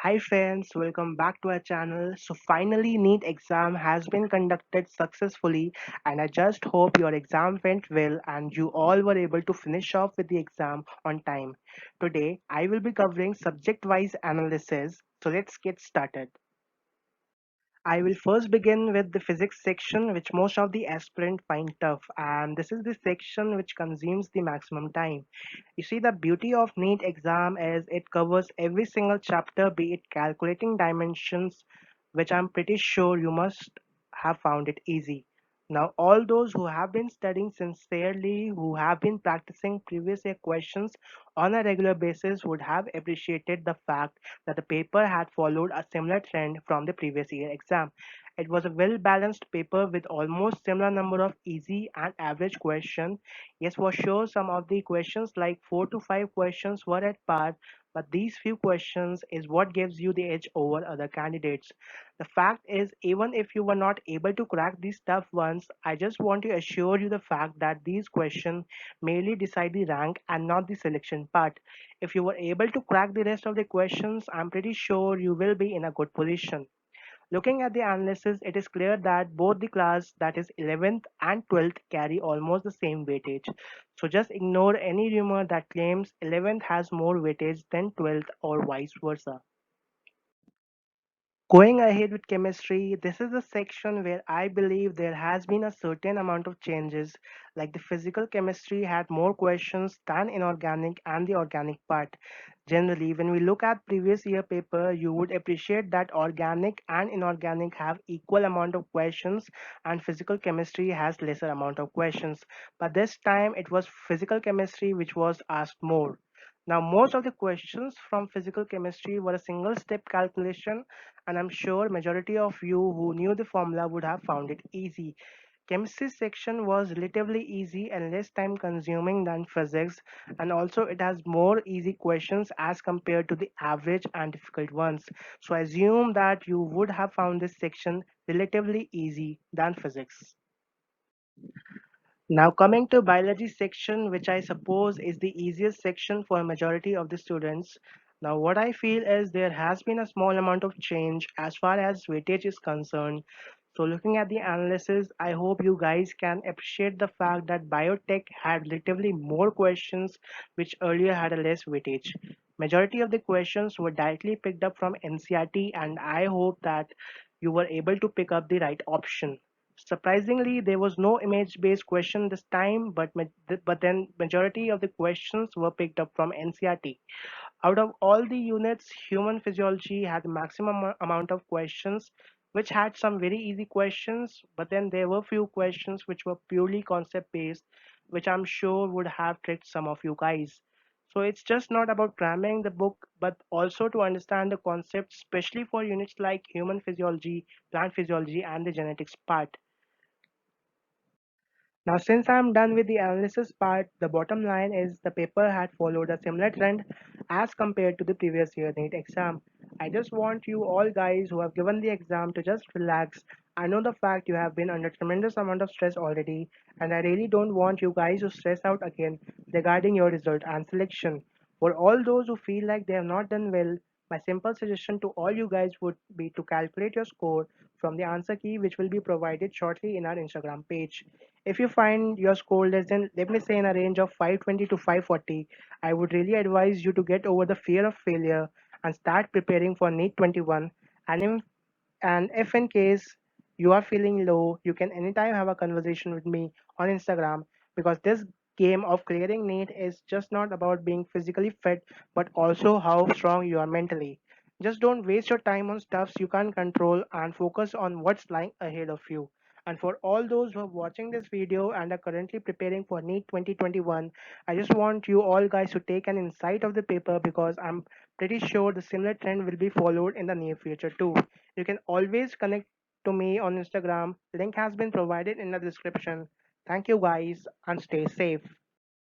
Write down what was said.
Hi friends, welcome back to our channel. So finally NEET exam has been conducted successfully and I just hope your exam went well and you all were able to finish off with the exam on time. Today I will be covering subject wise analysis. So let's get started. I will first begin with the physics section, which most of the aspirants find tough, and this is the section which consumes the maximum time. You see, the beauty of NEET exam is it covers every single chapter, be it calculating dimensions, which I'm pretty sure you must have found it easy. Now, all those who have been studying sincerely, who have been practicing previous year questions on a regular basis, would have appreciated the fact that the paper had followed a similar trend from the previous year exam. It was a well balanced paper with almost similar number of easy and average questions. Yes, for sure, some of the questions like 4 to 5 questions were at par, but these few questions is what gives you the edge over other candidates. The fact is, even if you were not able to crack these tough ones, I just want to assure you the fact that these questions merely decide the rank and not the selection part. If you were able to crack the rest of the questions, I'm pretty sure you will be in a good position. Looking at the analysis, it is clear that both the class, that is 11th and 12th, carry almost the same weightage. So just ignore any rumor that claims 11th has more weightage than 12th or vice versa. Going ahead with chemistry, this is a section where I believe there has been a certain amount of changes, like the physical chemistry had more questions than inorganic and the organic part. Generally, when we look at previous year paper, you would appreciate that organic and inorganic have equal amount of questions and physical chemistry has lesser amount of questions. But this time it was physical chemistry which was asked more. Now, most of the questions from physical chemistry were a single step calculation, and I'm sure majority of you who knew the formula would have found it easy. Chemistry section was relatively easy and less time consuming than physics, and also it has more easy questions as compared to the average and difficult ones. So I assume that you would have found this section relatively easy than physics. Now coming to biology section, which I suppose is the easiest section for a majority of the students. Now what I feel is there has been a small amount of change as far as weightage is concerned. So looking at the analysis, I hope you guys can appreciate the fact that biotech had relatively more questions which earlier had a less weightage. Majority of the questions were directly picked up from NCRT and I hope that you were able to pick up the right option. Surprisingly, there was no image-based question this time, but then majority of the questions were picked up from NCRT. Out of all the units, human physiology had the maximum amount of questions, which had some very easy questions, but then there were few questions which were purely concept-based, which I'm sure would have tricked some of you guys. So it's just not about cramming the book, but also to understand the concepts, especially for units like human physiology, plant physiology, and the genetics part. Now, since I'm done with the analysis part, the bottom line is the paper had followed a similar trend as compared to the previous year NEET exam. I just want you all guys who have given the exam to just relax. I know the fact you have been under tremendous amount of stress already, and I really don't want you guys to stress out again regarding your result and selection. For all those who feel like they have not done well, my simple suggestion to all you guys would be to calculate your score from the answer key which will be provided shortly in our Instagram page. If you find your score less than, let me say, in a range of 520 to 540, I would really advise you to get over the fear of failure and start preparing for NEET 21. And if in case you are feeling low, you can anytime have a conversation with me on Instagram, because this game of clearing NEET is just not about being physically fit, but also how strong you are mentally. Just don't waste your time on stuffs you can't control and focus on what's lying ahead of you. And for all those who are watching this video and are currently preparing for NEET 2021, I just want you all guys to take an insight of the paper, because I'm pretty sure the similar trend will be followed in the near future too. You can always connect to me on Instagram. Link has been provided in the description. Thank you guys and stay safe.